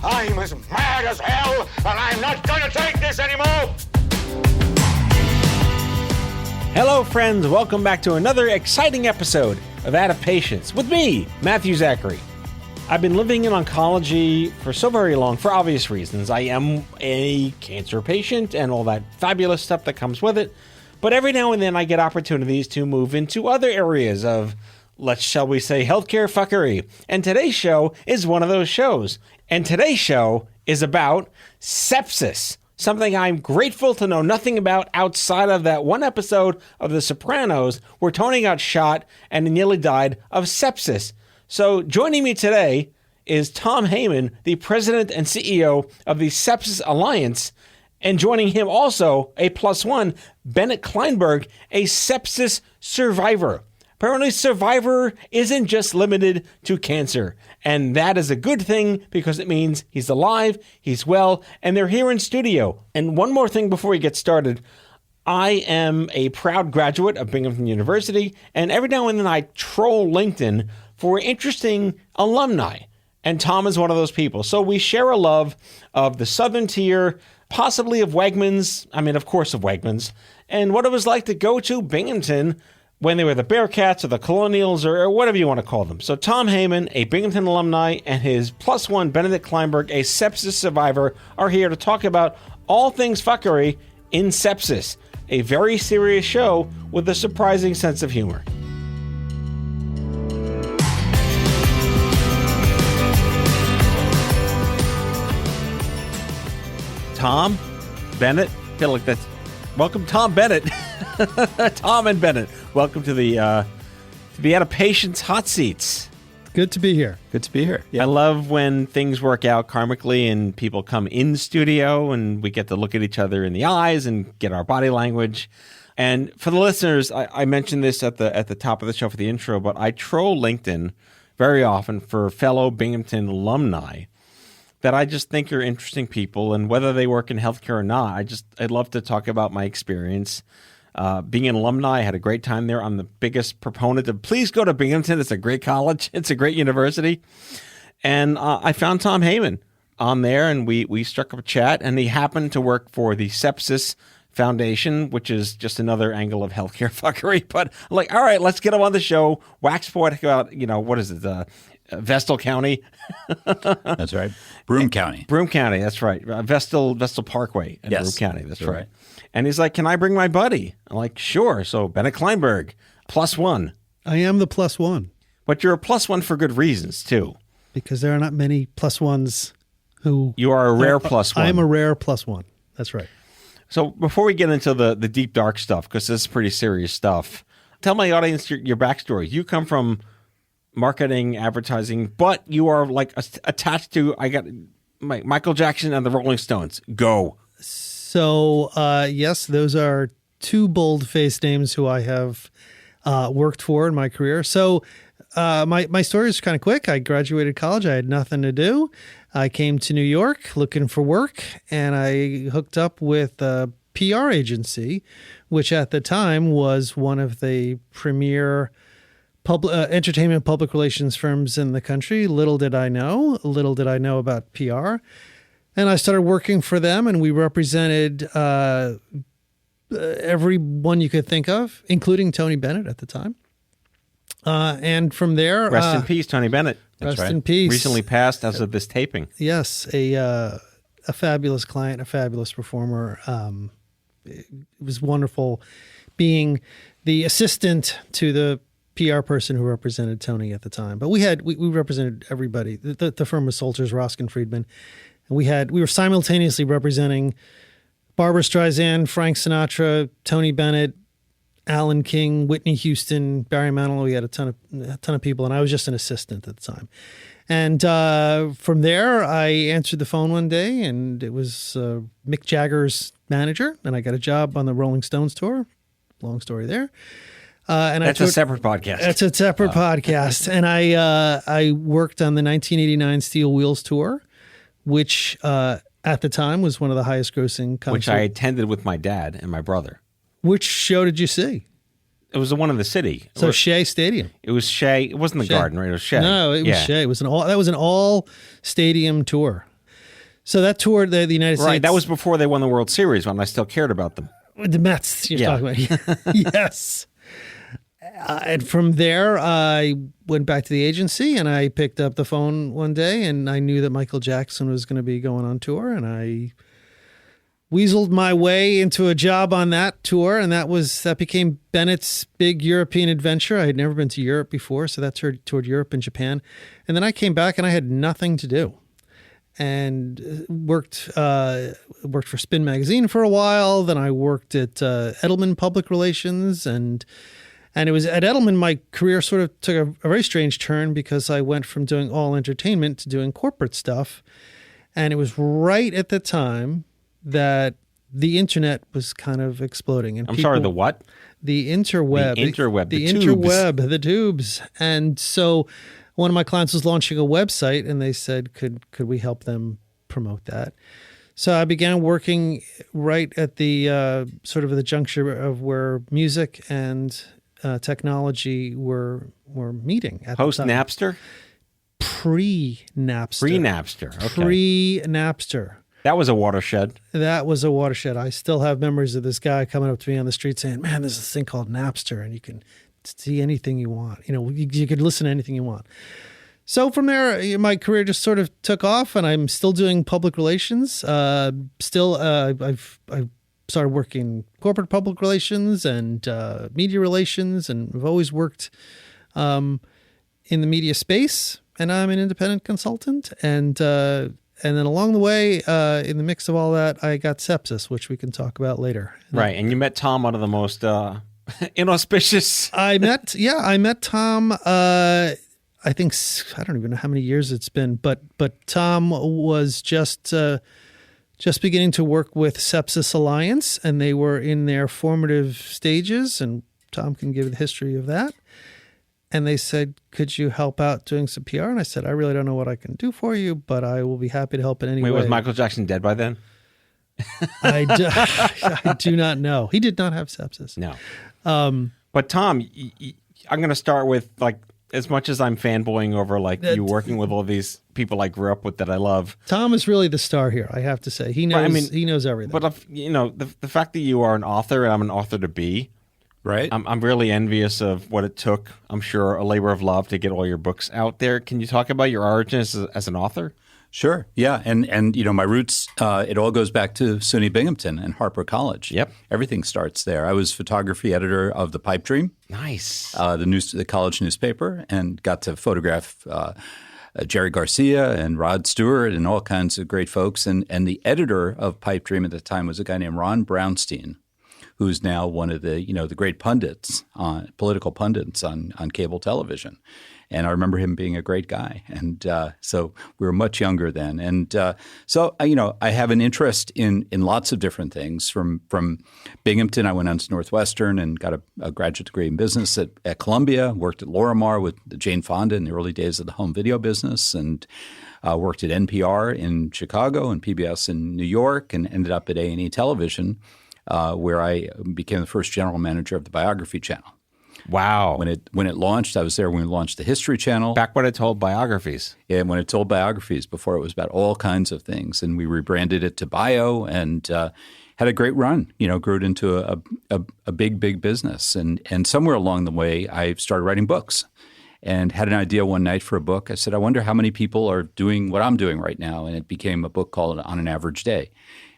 I'm as mad as hell, and I'm not going to take this anymore! Hello, friends. Welcome back to another exciting episode of Out of Patience with me, Matthew Zachary. I've been living in oncology for so very long for obvious reasons. I am a cancer patient and all that fabulous stuff that comes with it. But every now and then I get opportunities to move into other areas of, shall we say, healthcare fuckery. And today's show is one of those shows. And today's show is about sepsis, something I'm grateful to know nothing about outside of that one episode of The Sopranos where Tony got shot and nearly died of sepsis. So joining me today is Tom Heyman, the president and CEO of the Sepsis Alliance, and joining him also, a +1, Bennett Kleinberg, a sepsis survivor. Apparently, survivor isn't just limited to cancer. And that is a good thing because it means he's alive, he's well, and they're here in studio. And one more thing before we get started. I am a proud graduate of Binghamton University, and every now and then I troll LinkedIn for interesting alumni. And Tom is one of those people. So we share a love of the Southern Tier, possibly of Wegmans, of course of Wegmans, and what it was like to go to Binghamton when they were the Bearcats or the Colonials or whatever you want to call them. So Tom Heyman, a Binghamton alumni, and his +1, Benedict Kleinberg, a sepsis survivor, are here to talk about all things fuckery in sepsis, a very serious show with a surprising sense of humor. Tom, Bennett, I feel like that's... Welcome, Tom Bennett. Tom and Bennett, welcome to the Out of Patience hot seats. Good to be here. Good to be here. Yeah. I love when things work out karmically and people come in the studio and we get to look at each other in the eyes and get our body language. And for the listeners, I mentioned this at the top of the show for the intro, but I troll LinkedIn very often for fellow Binghamton alumni that I just think are interesting people, and whether they work in healthcare or not, I'd love to talk about my experience. Being an alumni, I had a great time there. I'm the biggest proponent of please go to Binghamton. It's a great college. It's a great university. And I found Tom Heyman on there, and we struck up a chat, and he happened to work for the Sepsis Foundation, which is just another angle of healthcare fuckery. But I'm like, all right, let's get him on the show. Wax poetic about, what is it, Vestal County. That's right. Broome County. Broome County, that's right. Vestal Parkway in Broome County, that's right. And he's like, can I bring my buddy? I'm like, sure. So Bennett Kleinberg, +1. I am the +1. But you're a +1 for good reasons, too. Because there are not many +1s who... You are a rare +1. I am a rare +1. That's right. So before we get into the deep, dark stuff, because this is pretty serious stuff, tell my audience your backstory. You come from marketing, advertising, but you are like attached to, Michael Jackson and the Rolling Stones. Go. So, yes, those are two bold-faced names who I have worked for in my career. So my story is kind of quick. I graduated college. I had nothing to do. I came to New York looking for work, and I hooked up with a PR agency, which at the time was one of the premier entertainment public relations firms in the country. Little did I know about PR. And I started working for them, and we represented everyone you could think of, including Tony Bennett at the time. And from there... Rest in peace, Tony Bennett. That's rest in peace. Recently passed as of this taping. Yes, a fabulous client, a fabulous performer. It was wonderful being the assistant to the PR person who represented Tony at the time. But we represented everybody. The firm was Solters, Roskin Friedman. And we were simultaneously representing Barbra Streisand, Frank Sinatra, Tony Bennett, Alan King, Whitney Houston, Barry Manilow. We had a ton of people, and I was just an assistant at the time. And from there, I answered the phone one day, and it was Mick Jagger's manager, and I got a job on the Rolling Stones tour. Long story there. And that's a separate podcast. That's a separate podcast. And I worked on the 1989 Steel Wheels tour, which at the time was one of the highest grossing concerts. Which I attended with my dad and my brother. Which show did you see? It was the one in the city. So Shea Stadium. It was Shea. It wasn't the Shea. Garden, right? It was Shea. No, it was Shea. It was that was an all stadium tour. So that tour, the United States. Right. That was before they won the World Series when I still cared about them. The Mets you're talking about. Yes. And from there, I went back to the agency and I picked up the phone one day and I knew that Michael Jackson was going to be going on tour, and I weaseled my way into a job on that tour, and that became Bennett's big European adventure. I had never been to Europe before, so that toured Europe and Japan. And then I came back and I had nothing to do, and worked for Spin Magazine for a while. Then I worked at Edelman Public Relations, and it was at Edelman my career sort of took a very strange turn, because I went from doing all entertainment to doing corporate stuff. And it was right at the time that the internet was kind of exploding. And sorry, the what? The interweb. The interweb. The tubes. interweb, the tubes. And so one of my clients was launching a website, and they said, could we help them promote that? So I began working right at the sort of the juncture of where music and technology were meeting at Post the time. Napster? Pre-Napster. Pre-Napster. Okay. Pre-Napster. That was a watershed. That was a watershed. I still have memories of this guy coming up to me on the street saying, "Man, there's this thing called Napster, and you can see anything you want. You could listen to anything you want." So from there, my career just sort of took off, and I'm still doing public relations. I've started working corporate public relations and media relations, and I've always worked in the media space. And I'm an independent consultant, and then along the way, in the mix of all that, I got sepsis, which we can talk about later. Right, and you met Tom, one of the most inauspicious. I met Tom. I think I don't even know how many years it's been, but Tom was just beginning to work with Sepsis Alliance, and they were in their formative stages. And Tom can give the history of that. And they said, "Could you help out doing some PR?" And I said, "I really don't know what I can do for you, but I will be happy to help in any way." Wait, was Michael Jackson dead by then? I do not know. He did not have sepsis. No. But Tom, I'm going to start with, like, as much as I'm fanboying over, like, you working with all these people I grew up with that I love. Tom is really the star here, I have to say. He knows. He knows everything. But the fact that you are an author and I'm an author to be. Right. I'm really envious of what it took. I'm sure a labor of love to get all your books out there. Can you talk about your origins as an author? Sure. Yeah. And my roots, it all goes back to SUNY Binghamton and Harper College. Yep. Everything starts there. I was photography editor of the Pipe Dream. Nice. The college newspaper, and got to photograph Jerry Garcia and Rod Stewart and all kinds of great folks. And the editor of Pipe Dream at the time was a guy named Ron Brownstein, who's now one of the great pundits, political pundits on cable television. And I remember him being a great guy. And so we were much younger then. And so I have an interest in lots of different things. From Binghamton, I went on to Northwestern and got a graduate degree in business at Columbia, worked at Lorimar with Jane Fonda in the early days of the home video business, and worked at NPR in Chicago and PBS in New York, and ended up at A&E Television, where I became the first general manager of the Biography Channel. Wow. When it launched, I was there when we launched the History Channel. Back when it told biographies. Yeah, when it told biographies. Before it was about all kinds of things. And we rebranded it to Bio, and had a great run. Grew it into a big business. And somewhere along the way, I started writing books and had an idea one night for a book. I said, I wonder how many people are doing what I'm doing right now. And it became a book called On an Average Day.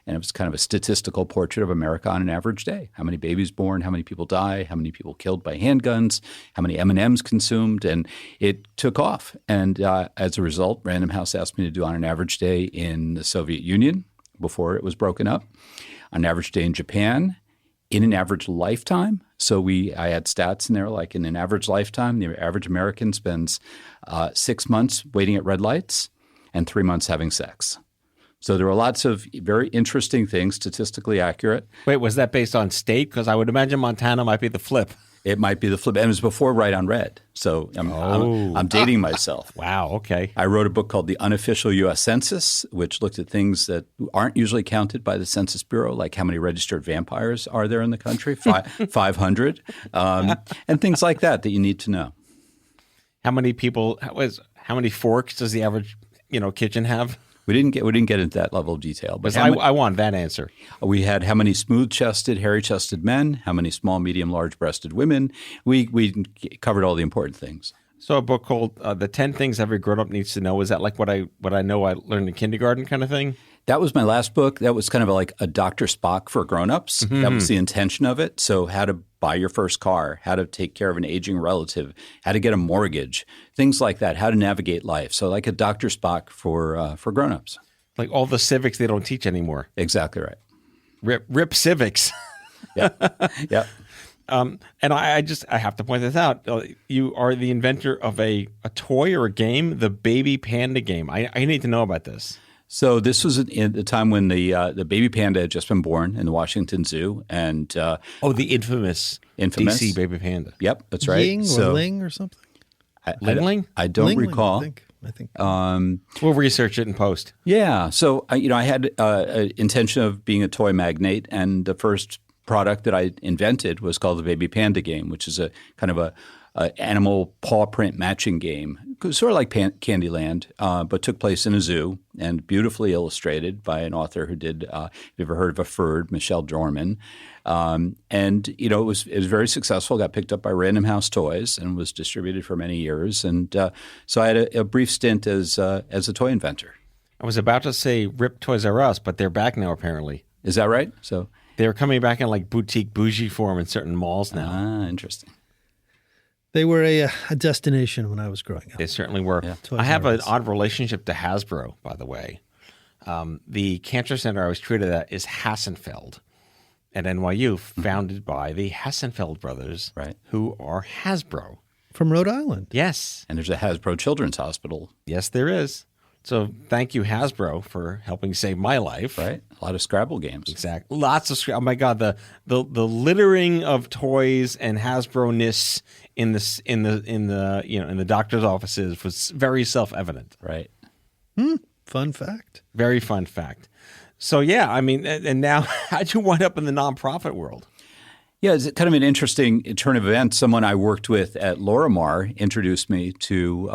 And it was kind of a statistical portrait of America on an average day. How many babies born, how many people die, how many people killed by handguns, how many M&Ms consumed. And it took off. And as a result, Random House asked me to do On an Average Day in the Soviet Union before it was broken up, On an Average Day in Japan, in an average lifetime. So I had stats in there, like in an average lifetime, the average American spends 6 months waiting at red lights and 3 months having sex. So there were lots of very interesting things, statistically accurate. Wait, was that based on state? Because I would imagine Montana might be the flip. It might be the flip. And it was before Right on Red. So I'm dating myself. Wow. Okay. I wrote a book called The Unofficial U.S. Census, which looked at things that aren't usually counted by the Census Bureau, like how many registered vampires are there in the country, 500, and things like that you need to know. How many forks does the average kitchen have? We didn't get into that level of detail, but I want that answer. We had how many smooth-chested, hairy-chested men, how many small, medium, large-breasted women. We covered all the important things. So a book called "The 10 Things Every Grown-Up Needs to Know." Is that like what I know I learned in kindergarten kind of thing? That was my last book. That was kind of like a Dr. Spock for grown-ups. Mm-hmm. That was the intention of it. So how to buy your first car, how to take care of an aging relative, how to get a mortgage, things like that, how to navigate life. So like a Dr. Spock for grown-ups. Like all the civics they don't teach anymore. Exactly right. Rip civics. Yeah. Yeah. And I have to point this out. You are the inventor of a toy or a game, the Baby Panda game. I need to know about this. So this was at the time when the baby panda had just been born in the Washington Zoo, and the infamous DC baby panda. Yep, that's right. Ying or Ling or something. Ling? I don't Ling, recall. I think. We'll research it in post. Yeah. So I had an intention of being a toy magnate, and the first product that I invented was called the Baby Panda game, which is a kind of a animal paw print matching game, sort of like Candyland, but took place in a zoo and beautifully illustrated by an author who did. If you've ever heard of A Ferd, Michelle Dorman, and it was very successful. Got picked up by Random House Toys and was distributed for many years. And so I had a brief stint as a toy inventor. I was about to say Rip Toys R Us, but they're back now apparently. Is that right? So they're coming back in like boutique bougie form in certain malls now. Ah, interesting. They were a destination when I was growing up. They certainly were. Yeah. I have an odd relationship to Hasbro, by the way. The cancer center I was treated at is Hassenfeld at NYU, founded by the Hassenfeld brothers, right, who are Hasbro. From Rhode Island. Yes. And there's a Hasbro Children's Hospital. Yes, there is. So thank you, Hasbro, for helping save my life. Right. A lot of Scrabble games. Exactly. Lots of oh my God, the littering of toys and Hasbro-ness in the doctor's offices was very self-evident. Right. Fun fact. Very fun fact. So yeah, I mean, and now how'd you wind up in the nonprofit world? Yeah, it's kind of an interesting turn of events. Someone I worked with at Lorimar introduced me to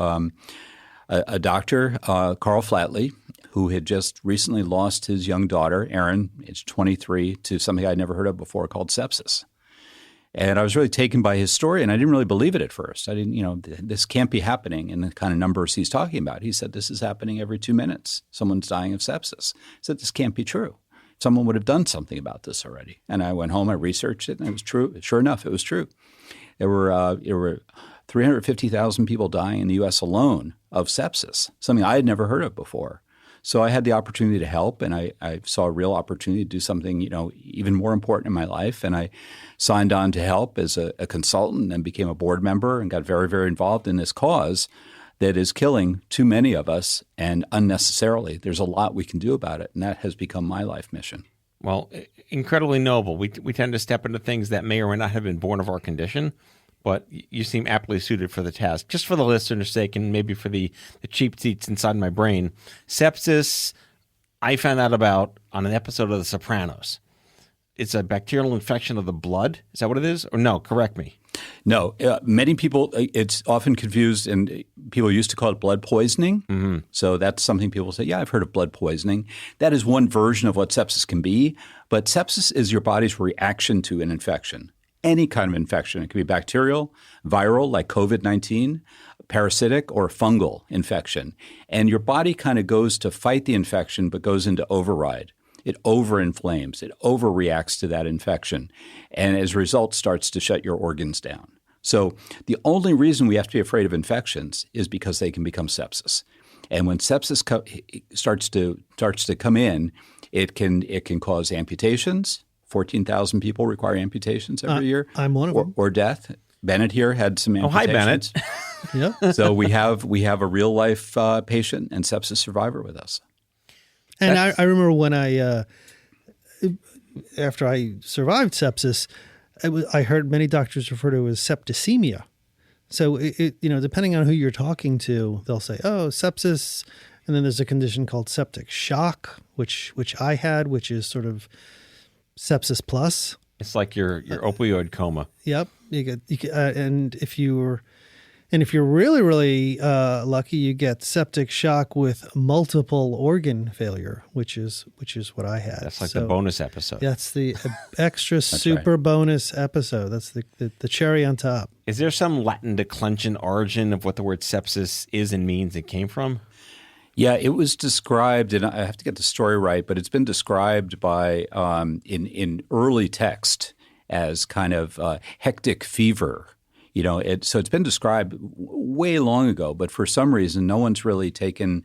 a doctor, Carl Flatley, who had just recently lost his young daughter, Erin, age 23, to something I'd never heard of before called sepsis. And I was really taken by his story, and I didn't really believe it at first. I didn't, this can't be happening in the kind of numbers he's talking about. He said, this is happening every 2 minutes. Someone's dying of sepsis. I said, this can't be true. Someone would have done something about this already. And I went home, I researched it, and it was true. Sure enough, it was true. There were 350,000 people dying in the U.S. alone of sepsis, something I had never heard of before. So I had the opportunity to help, and I saw a real opportunity to do something, even more important in my life. And I signed on to help as a consultant and became a board member and got very, very involved in this cause that is killing too many of us and unnecessarily. There's a lot we can do about it, and that has become my life mission. Well, incredibly noble. We tend to step into things that may or may not have been born of our condition, but you seem aptly suited for the task. Just for the listener's sake and maybe for the cheap seats inside my brain, sepsis, I found out about on an episode of The Sopranos. It's a bacterial infection of the blood. Is that what it is? Or no, correct me. No, many people, it's often confused, and people used to call it blood poisoning. Mm-hmm. So that's something people say, yeah, I've heard of blood poisoning. That is one version of what sepsis can be. But sepsis is your body's reaction to an infection. Any kind of infection. It can be bacterial, viral, like COVID-19, parasitic, or fungal infection. And your body kind of goes to fight the infection but goes into override. It overinflames. It overreacts to that infection. And as a result, starts to shut your organs down. So the only reason we have to be afraid of infections is because they can become sepsis. And when sepsis starts to come in, it can cause amputations. 14,000 people require amputations every year. I'm one of them. Or death. Bennett here had some amputations. Oh, hi, Bennett. Yeah. So we have a real life patient and sepsis survivor with us. And I remember when after I survived sepsis, I heard many doctors refer to it as septicemia. So depending on who you're talking to, they'll say, "Oh, sepsis," and then there's a condition called septic shock, which I had, which is sort of sepsis plus. It's like your opioid coma. Yep, and if you're really really lucky, you get septic shock with multiple organ failure, which is what I had. That's like the bonus episode. That's the extra super bonus episode. That's the cherry on top. Is there some Latin declension origin of what the word sepsis is and means it came from? Yeah, it was described, and I have to get the story right, but it's been described by in early text as kind of hectic fever. So it's been described way long ago, but for some reason, no one's really taken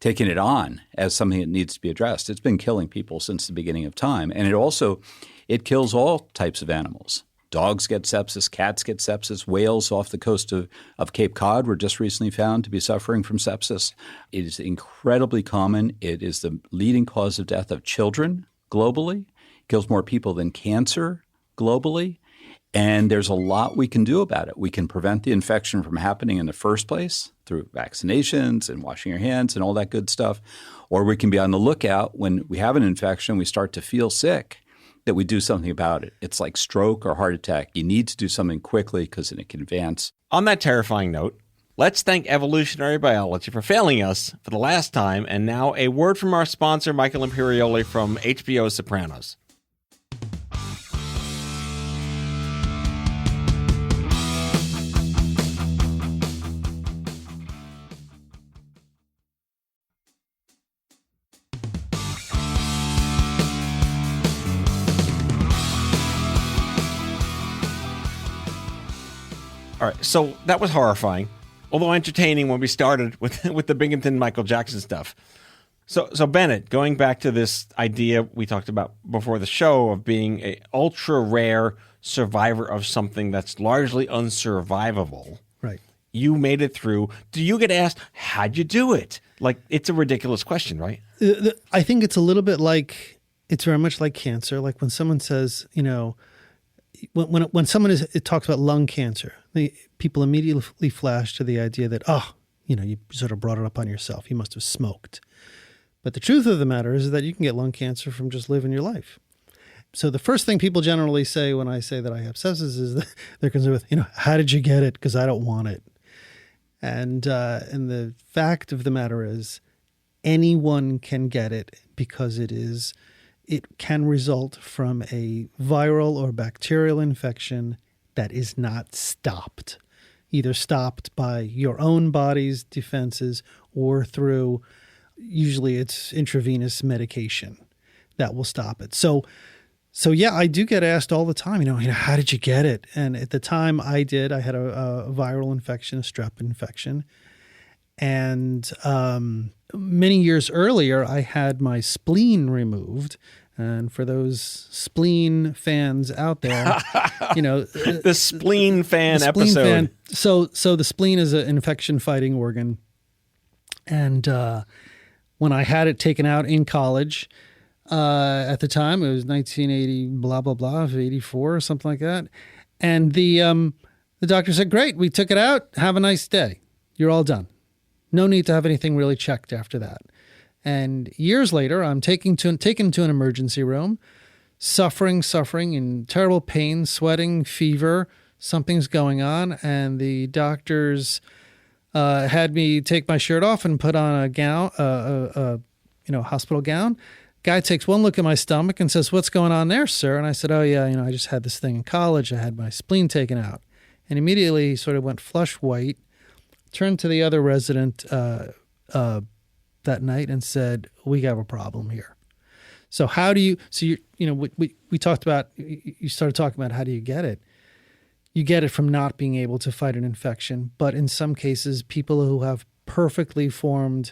it on as something that needs to be addressed. It's been killing people since the beginning of time, and it kills all types of animals. Dogs get sepsis, cats get sepsis, whales off the coast of Cape Cod were just recently found to be suffering from sepsis. It is incredibly common. It is the leading cause of death of children globally. It kills more people than cancer globally. And there's a lot we can do about it. We can prevent the infection from happening in the first place through vaccinations and washing your hands and all that good stuff. Or we can be on the lookout when we have an infection, we start to feel sick, that we do something about it. It's like stroke or heart attack. You need to do something quickly because then it can advance. On that terrifying note, let's thank evolutionary biology for failing us for the last time. And now a word from our sponsor, Michael Imperioli from HBO Sopranos. All right, so that was horrifying, although entertaining when we started with the Binghamton Michael Jackson stuff. So Bennett, going back to this idea we talked about before the show of being an ultra rare survivor of something that's largely unsurvivable. Right. You made it through. Do you get asked, how'd you do it? Like, it's a ridiculous question, right? I think it's a little bit like, it's very much like cancer. Like when someone says, when someone it talks about lung cancer, people immediately flash to the idea that, you sort of brought it up on yourself. You must have smoked. But the truth of the matter is that you can get lung cancer from just living your life. So the first thing people generally say when I say that I have sepsis is that they're concerned with, how did you get it? Because I don't want it. And the fact of the matter is anyone can get it because it can result from a viral or bacterial infection that is not stopped, either stopped by your own body's defenses or through, usually it's intravenous medication that will stop it. So yeah, I do get asked all the time, how did you get it? And at the time I had a viral infection, a strep infection. And many years earlier, I had my spleen removed. And for those spleen fans out there, the spleen fan episode. So the spleen is an infection-fighting organ. And when I had it taken out in college, at the time, it was 1980, blah, blah, blah, 84 or something like that. And the doctor said, great, we took it out. Have a nice day. You're all done. No need to have anything really checked after that. And years later, I'm taken to an emergency room, suffering in terrible pain, sweating, fever. Something's going on. And the doctors had me take my shirt off and put on a gown, hospital gown. Guy takes one look at my stomach and says, what's going on there, sir? And I said, oh, yeah, I just had this thing in college. I had my spleen taken out. And immediately he sort of went flush white, turned to the other resident that night and said, we have a problem here. So we talked about, you started talking about how do you get it? You get it from not being able to fight an infection. But in some cases, people who have perfectly formed,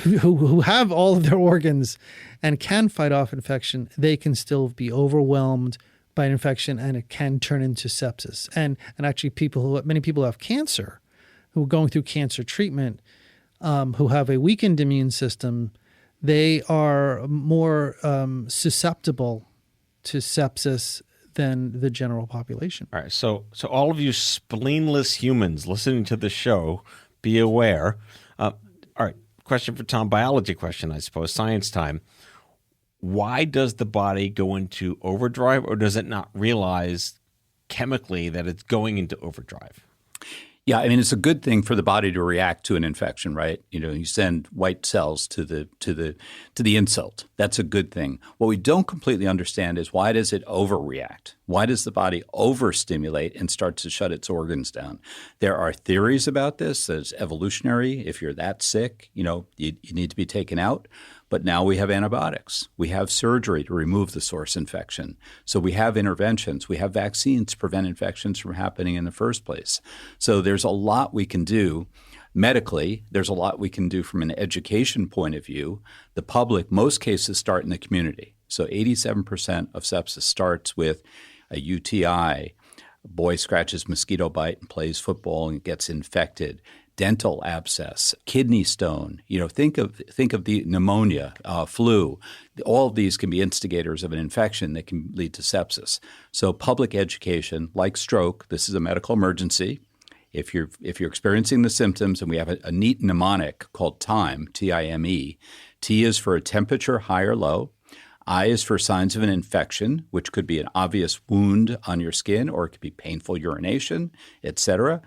who have all of their organs and can fight off infection, they can still be overwhelmed by an infection and it can turn into sepsis. And actually many people who have cancer, who are going through cancer treatment, who have a weakened immune system, they are more susceptible to sepsis than the general population. All right. So all of you spleenless humans listening to the show, be aware. All right. Question for Tom. Biology question, I suppose. Science time. Why does the body go into overdrive, or does it not realize chemically that it's going into overdrive? Yeah, I mean, it's a good thing for the body to react to an infection, right? You know, you send white cells to the insult. That's a good thing. What we don't completely understand is, why does it overreact? Why does the body overstimulate and start to shut its organs down? There are theories about this. There's evolutionary. If you're that sick, you need to be taken out. But now we have antibiotics. We have surgery to remove the source infection. So we have interventions. We have vaccines to prevent infections from happening in the first place. So there's a lot we can do medically. There's a lot we can do from an education point of view. The public, most cases start in the community. So 87% of sepsis starts with a UTI. A boy scratches mosquito bite and plays football and gets infected. Dental abscess, kidney stone. Think of the pneumonia, flu. All of these can be instigators of an infection that can lead to sepsis. So public education, like stroke, this is a medical emergency. If you're experiencing the symptoms, and we have a neat mnemonic called TIME, T-I-M-E. T is for a temperature, high or low. I is for signs of an infection, which could be an obvious wound on your skin, or it could be painful urination, etc.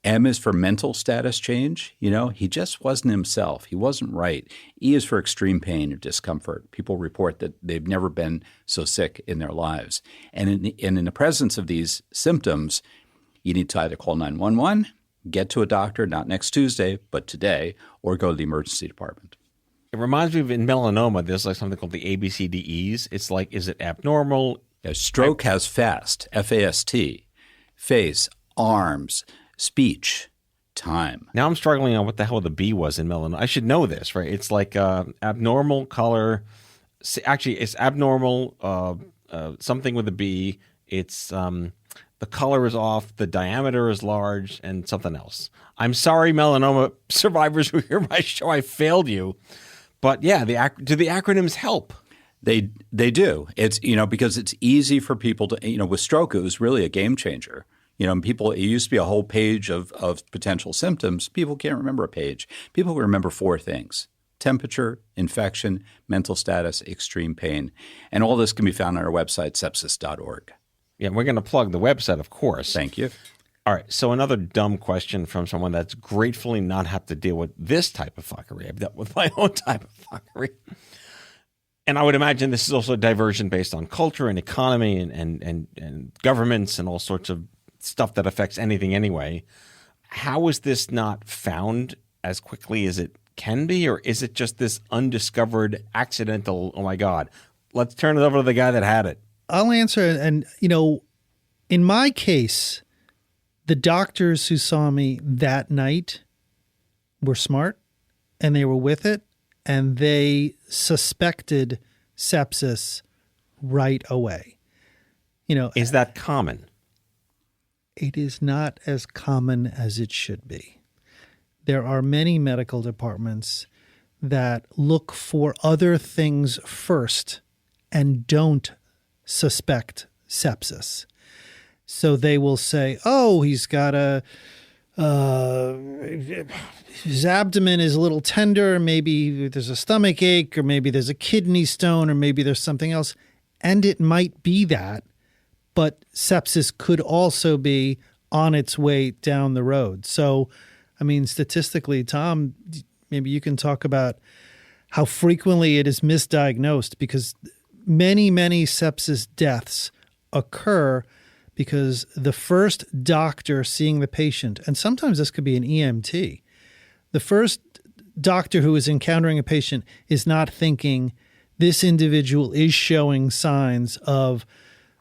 M is for mental status change. He just wasn't himself. He wasn't right. E is for extreme pain or discomfort. People report that they've never been so sick in their lives. And in the presence of these symptoms, you need to either call 911, get to a doctor, not next Tuesday, but today, or go to the emergency department. It reminds me of, in melanoma, there's like something called the ABCDEs. It's like, is it abnormal? Yeah, stroke has FAST, F-A-S-T, face, arms, speech, time. Now I'm struggling on what the hell the B was in melanoma. I should know this, right? It's like abnormal color. Actually, it's abnormal something with a B. It's the color is off, the diameter is large, and something else. I'm sorry, melanoma survivors who hear my show. I failed you. But yeah, do the acronyms help? They do. It's because it's easy for people to with stroke, it was really a game changer. It used to be a whole page of potential symptoms. People can't remember a page. People remember 4 things: temperature, infection, mental status, extreme pain. And all this can be found on our website, sepsis.org. Yeah, we're going to plug the website, of course. Thank you. All right, so another dumb question from someone that's gratefully not have to deal with this type of fuckery. I've dealt with my own type of fuckery. And I would imagine this is also a diversion based on culture and economy and governments and all sorts of stuff that affects anything anyway. How is this not found as quickly as it can be, or is it just this undiscovered accidental, oh my God, let's turn it over to the guy that had it? I'll answer. And, in my case, the doctors who saw me that night were smart, and they were with it, and they suspected sepsis right away. Is that common? It is not as common as it should be. There are many medical departments that look for other things first and don't suspect sepsis. So they will say, oh, he's got his abdomen is a little tender, maybe there's a stomach ache, or maybe there's a kidney stone, or maybe there's something else. And it might be that, but sepsis could also be on its way down the road. So, statistically, Tom, maybe you can talk about how frequently it is misdiagnosed, because many, many sepsis deaths occur because the first doctor seeing the patient, and sometimes this could be an EMT, the first doctor who is encountering a patient is not thinking this individual is showing signs of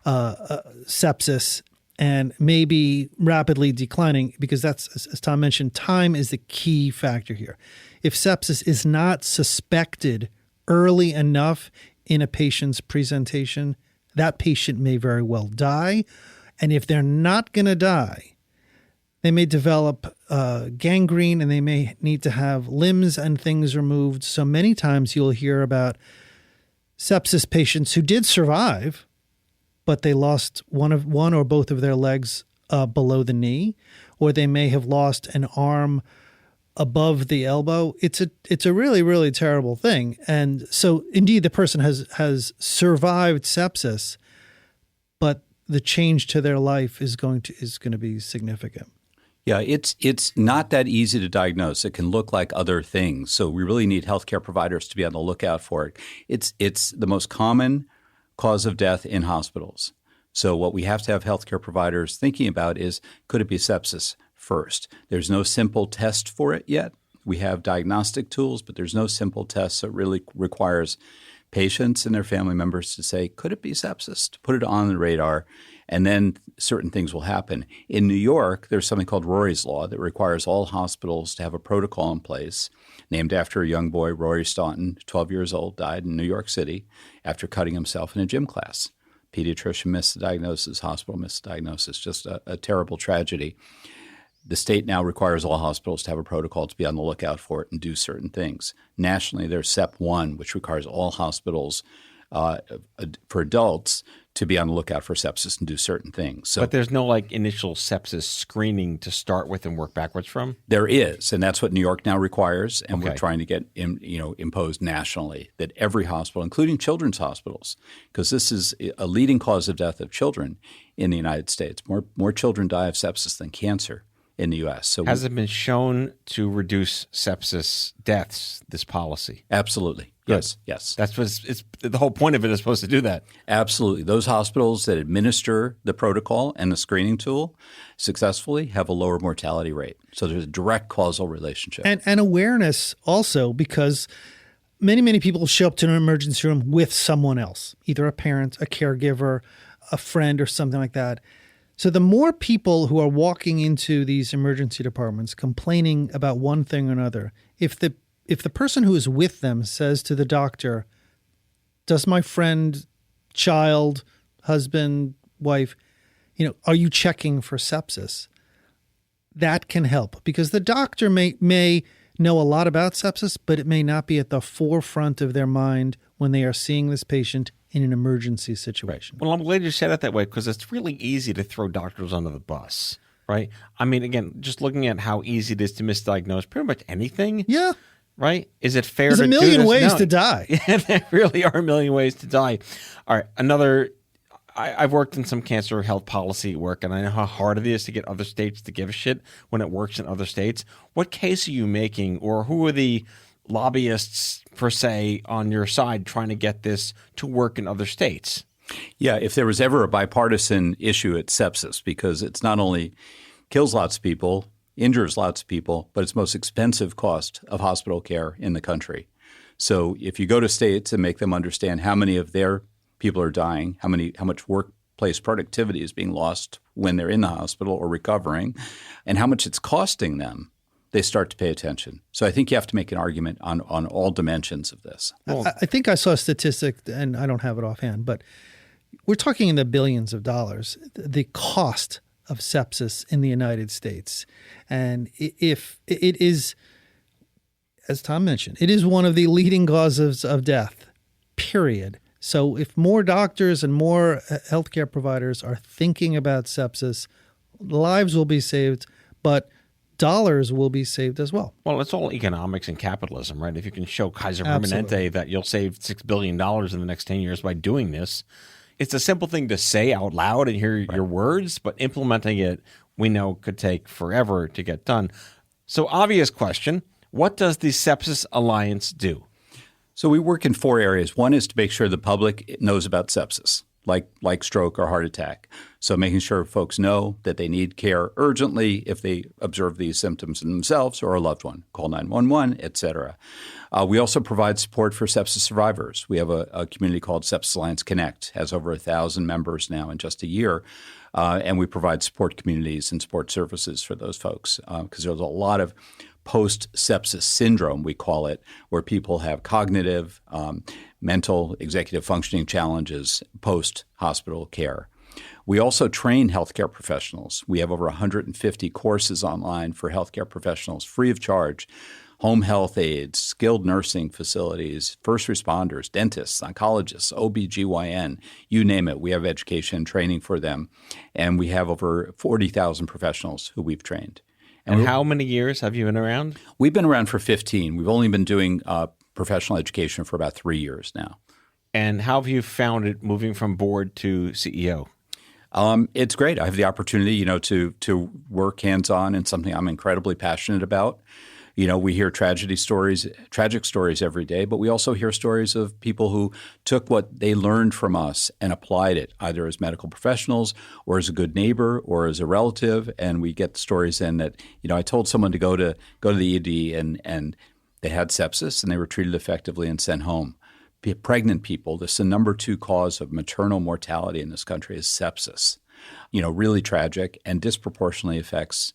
sepsis and maybe rapidly declining, because that's, as Tom mentioned, time is the key factor here. If sepsis is not suspected early enough in a patient's presentation, that patient may very well die. And if they're not going to die, they may develop gangrene, and they may need to have limbs and things removed. So many times you'll hear about sepsis patients who did survive, but they lost one or both of their legs below the knee, or they may have lost an arm above the elbow. It's a really, really terrible thing. And so indeed the person has survived sepsis, but the change to their life is going to be significant. Yeah, it's not that easy to diagnose. It can look like other things. So we really need healthcare providers to be on the lookout for it. It's the most common cause of death in hospitals. So what we have to have healthcare providers thinking about is, could it be sepsis first? There's no simple test for it yet. We have diagnostic tools, but there's no simple test. So it really requires patients and their family members to say, could it be sepsis? To put it on the radar, and then certain things will happen. In New York, there's something called Rory's Law that requires all hospitals to have a protocol in place named after a young boy, Rory Staunton, 12 years old, died in New York City after cutting himself in a gym class. Pediatrician missed the diagnosis, hospital missed the diagnosis, just a terrible tragedy. The state now requires all hospitals to have a protocol to be on the lookout for it and do certain things. Nationally, there's SEP 1, which requires all hospitals for adults to be on the lookout for sepsis and do certain things. So, but there's no initial sepsis screening to start with and work backwards from? There is, and that's what New York now requires, and we're trying to get imposed nationally, that every hospital, including children's hospitals, because this is a leading cause of death of children in the United States. More children die of sepsis than cancer in the U.S. So has it been shown to reduce sepsis deaths, this policy? Absolutely. Good. Yes. That's what it's the whole point of it is supposed to do that. Absolutely. Those hospitals that administer the protocol and the screening tool successfully have a lower mortality rate. So there's a direct causal relationship. And awareness also, because many, many people show up to an emergency room with someone else, either a parent, a caregiver, a friend, or something like that. So the more people who are walking into these emergency departments complaining about one thing or another, if the person who is with them says to the doctor, does my friend, child, husband, wife, are you checking for sepsis? That can help, because the doctor may know a lot about sepsis, but it may not be at the forefront of their mind when they are seeing this patient in an emergency situation. Well, I'm glad you said it that way, because it's really easy to throw doctors under the bus, right? I mean, again, just looking at how easy it is to misdiagnose pretty much anything. Yeah. Right? Is it fair to do this? There's a million ways to die. Yeah, there really are a million ways to die. All right. I've worked in some cancer health policy work, and I know how hard it is to get other states to give a shit when it works in other states. What case are you making, or who are the lobbyists, per se, on your side trying to get this to work in other states? Yeah, if there was ever a bipartisan issue, it's sepsis, because it's not only kills lots of people, injures lots of people, but it's the most expensive cost of hospital care in the country. So if you go to states and make them understand how many of their people are dying, how much workplace productivity is being lost when they're in the hospital or recovering, and how much it's costing them, they start to pay attention. So I think you have to make an argument on all dimensions of this. Well, I think I saw a statistic, and I don't have it offhand, but we're talking in the billions of dollars, the cost of sepsis in the United States. And if it is, as Tom mentioned, it is one of the leading causes of death, period. So if more doctors and more healthcare providers are thinking about sepsis, lives will be saved, but dollars will be saved as well. Well, it's all economics and capitalism, right? If you can show Kaiser Absolutely. Permanente that you'll save $6 billion in the next 10 years by doing this, it's a simple thing to say out loud and hear your words, but implementing it, we know, could take forever to get done. So obvious question, what does the Sepsis Alliance do? So we work in 4 areas. One is to make sure the public knows about sepsis, like stroke or heart attack. So making sure folks know that they need care urgently if they observe these symptoms in themselves or a loved one. Call 911, et cetera. We also provide support for sepsis survivors. We have a community called Sepsis Alliance Connect, has over 1,000 members now in just a year. And we provide support communities and support services for those folks, because there's a lot of post-sepsis syndrome, we call it, where people have cognitive, mental, executive functioning challenges post-hospital care. We also train healthcare professionals. We have over 150 courses online for healthcare professionals free of charge home health aides, skilled nursing facilities, first responders, dentists, oncologists, OBGYN, you name it. We have education and training for them. And we have over 40,000 professionals who we've trained. And how many years have you been around? We've been around for 15. We've only been doing professional education for about 3 years now. And how have you found it moving from board to CEO? It's great. I have the opportunity, to work hands-on in something I'm incredibly passionate about. We hear tragic stories every day, but we also hear stories of people who took what they learned from us and applied it either as medical professionals or as a good neighbor or as a relative. And we get stories in that, I told someone to go to the ED and they had sepsis and they were treated effectively and sent home. Pregnant people, this is the number 2 cause of maternal mortality in this country is sepsis. Really tragic and disproportionately affects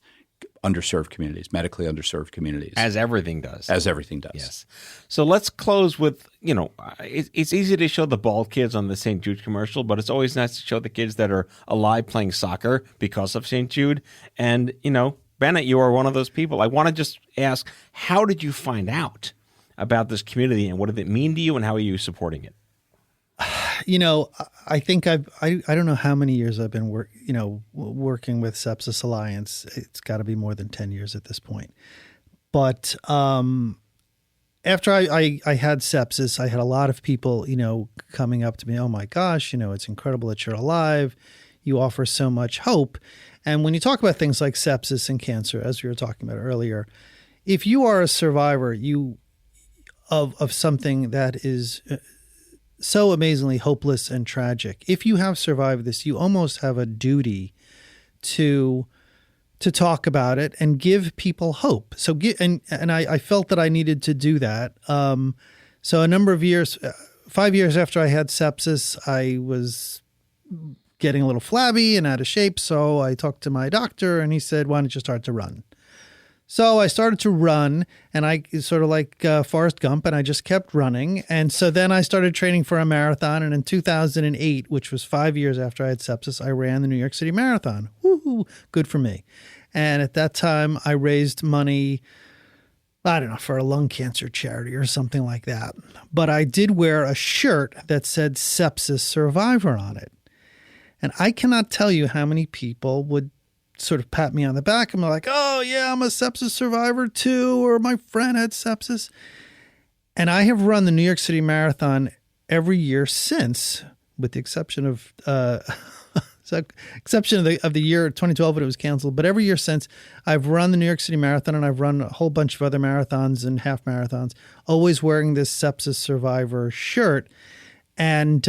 underserved communities, medically underserved communities. As everything does. Yes. So let's close with, it's easy to show the bald kids on the St. Jude commercial, but it's always nice to show the kids that are alive playing soccer because of St. Jude. And, Bennett, you are one of those people. I want to just ask, how did you find out about this community and what did it mean to you and how are you supporting it? I think I don't know how many years I've been working with Sepsis Alliance. It's got to be more than 10 years at this point. But after I had sepsis, I had a lot of people, coming up to me, oh my gosh, it's incredible that you're alive. You offer so much hope. And when you talk about things like sepsis and cancer, as we were talking about earlier, if you are a survivor, of something that is so amazingly hopeless and tragic. If you have survived this, you almost have a duty to talk about it and give people hope. So I felt that I needed to do that. So a number of years, 5 years after I had sepsis, I was getting a little flabby and out of shape. So I talked to my doctor and he said, why don't you start to run? So I started to run, and I sort of like Forrest Gump, and I just kept running. And so then I started training for a marathon. And in 2008, which was 5 years after I had sepsis, I ran the New York City Marathon. Woohoo! Good for me. And at that time, I raised money, I don't know, for a lung cancer charity or something like that. But I did wear a shirt that said Sepsis Survivor on it. And I cannot tell you how many people would sort of pat me on the back and be like, oh yeah, I'm a sepsis survivor too, or my friend had sepsis. And I have run the New York City Marathon every year since, with the exception of the year 2012 when it was canceled. But every year since, I've run the New York City Marathon, and I've run a whole bunch of other marathons and half marathons, always wearing this sepsis survivor shirt. And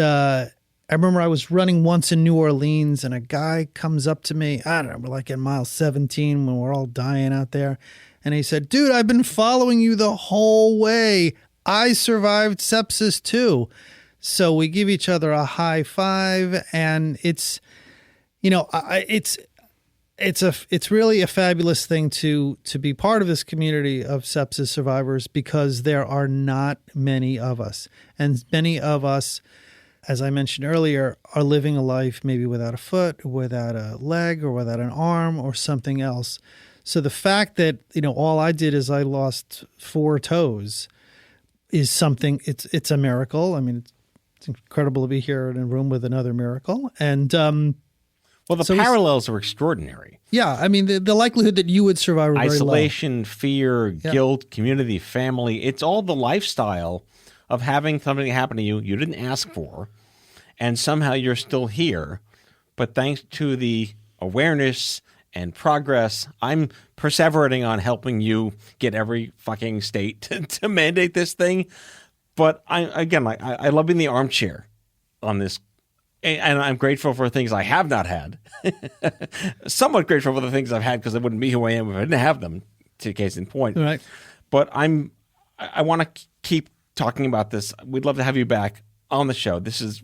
I remember I was running once in New Orleans, and a guy comes up to me. I don't know, we're like at mile 17 when we're all dying out there. And he said, dude, I've been following you the whole way. I survived sepsis too. So we give each other a high five, and it's really a fabulous thing to be part of this community of sepsis survivors, because there are not many of us, and many of us, as I mentioned earlier, are living a life maybe without a foot, without a leg, or without an arm, or something else. So the fact that, all I did is I lost 4 toes is something, it's a miracle. I mean, it's incredible to be here in a room with another miracle. And well, the parallels are extraordinary. Yeah, I mean, the likelihood that you would survive are very low. Isolation, fear, guilt, community, family, it's all the lifestyle of having something happen to you you didn't ask for, and somehow you're still here. But thanks to the awareness and progress, I'm perseverating on helping you get every fucking state to mandate this thing. But I love being the armchair on this, and I'm grateful for things I have not had. Somewhat grateful for the things I've had, because I wouldn't be who I am if I didn't have them, to case in point. Right. But I want to keep talking about this. We'd love to have you back on the show. This is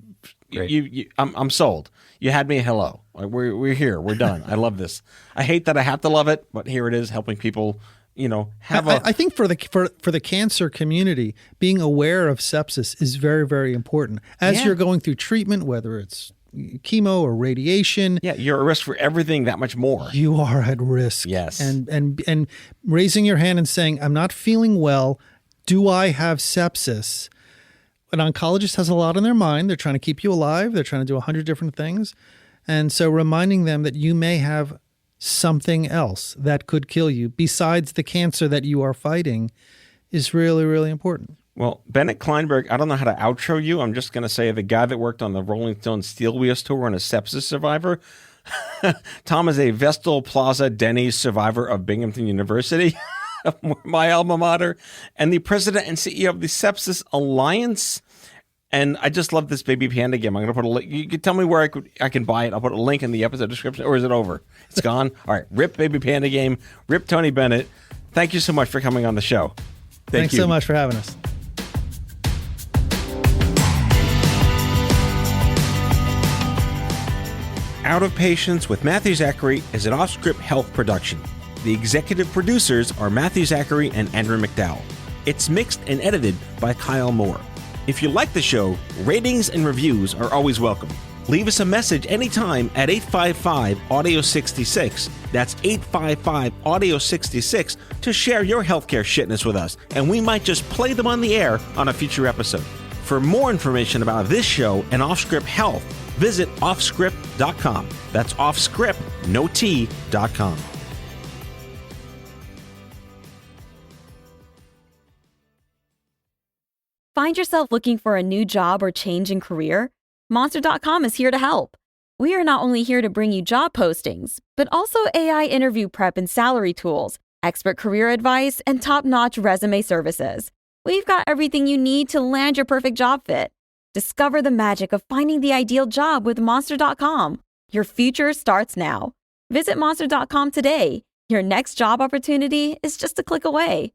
great. I'm sold. You had me a hello. We're here. We're done. I love this. I hate that I have to love it, but here it is, helping people. I think for the cancer community, being aware of sepsis is very, very important. As you're going through treatment, whether it's chemo or radiation. Yeah, you're at risk for everything that much more. You are at risk. Yes. And raising your hand and saying, I'm not feeling well. Do I have sepsis? An oncologist has a lot on their mind. They're trying to keep you alive. They're trying to do 100 different things. And so reminding them that you may have something else that could kill you besides the cancer that you are fighting is really, really important. Well, Bennett Kleinberg, I don't know how to outro you. I'm just going to say the guy that worked on the Rolling Stone Steel Wheels tour and a sepsis survivor. Tom is a Vestal Plaza Denny's survivor of Binghamton University, my alma mater, and the president and CEO of the Sepsis Alliance. And I just love this baby panda game. I'm going to put a link. You can tell me where I can buy it. I'll put a link in the episode description. Or is it over? It's gone? All right. Rip baby panda game. Rip Tony Bennett. Thank you so much for coming on the show. Thanks so much for having us. Out of Patience with Matthew Zachary is an Off-Script Health production. The executive producers are Matthew Zachary and Andrew McDowell. It's mixed and edited by Kyle Moore. If you like the show, ratings and reviews are always welcome. Leave us a message anytime at 855-AUDIO-66. That's 855-AUDIO-66 to share your healthcare shitness with us, and we might just play them on the air on a future episode. For more information about this show and Off-Script Health, visit offscript.com. That's offscript, no T.com. Find yourself looking for a new job or change in career? Monster.com is here to help. We are not only here to bring you job postings, but also AI interview prep and salary tools, expert career advice, and top-notch resume services. We've got everything you need to land your perfect job fit. Discover the magic of finding the ideal job with Monster.com. Your future starts now. Visit Monster.com today. Your next job opportunity is just a click away.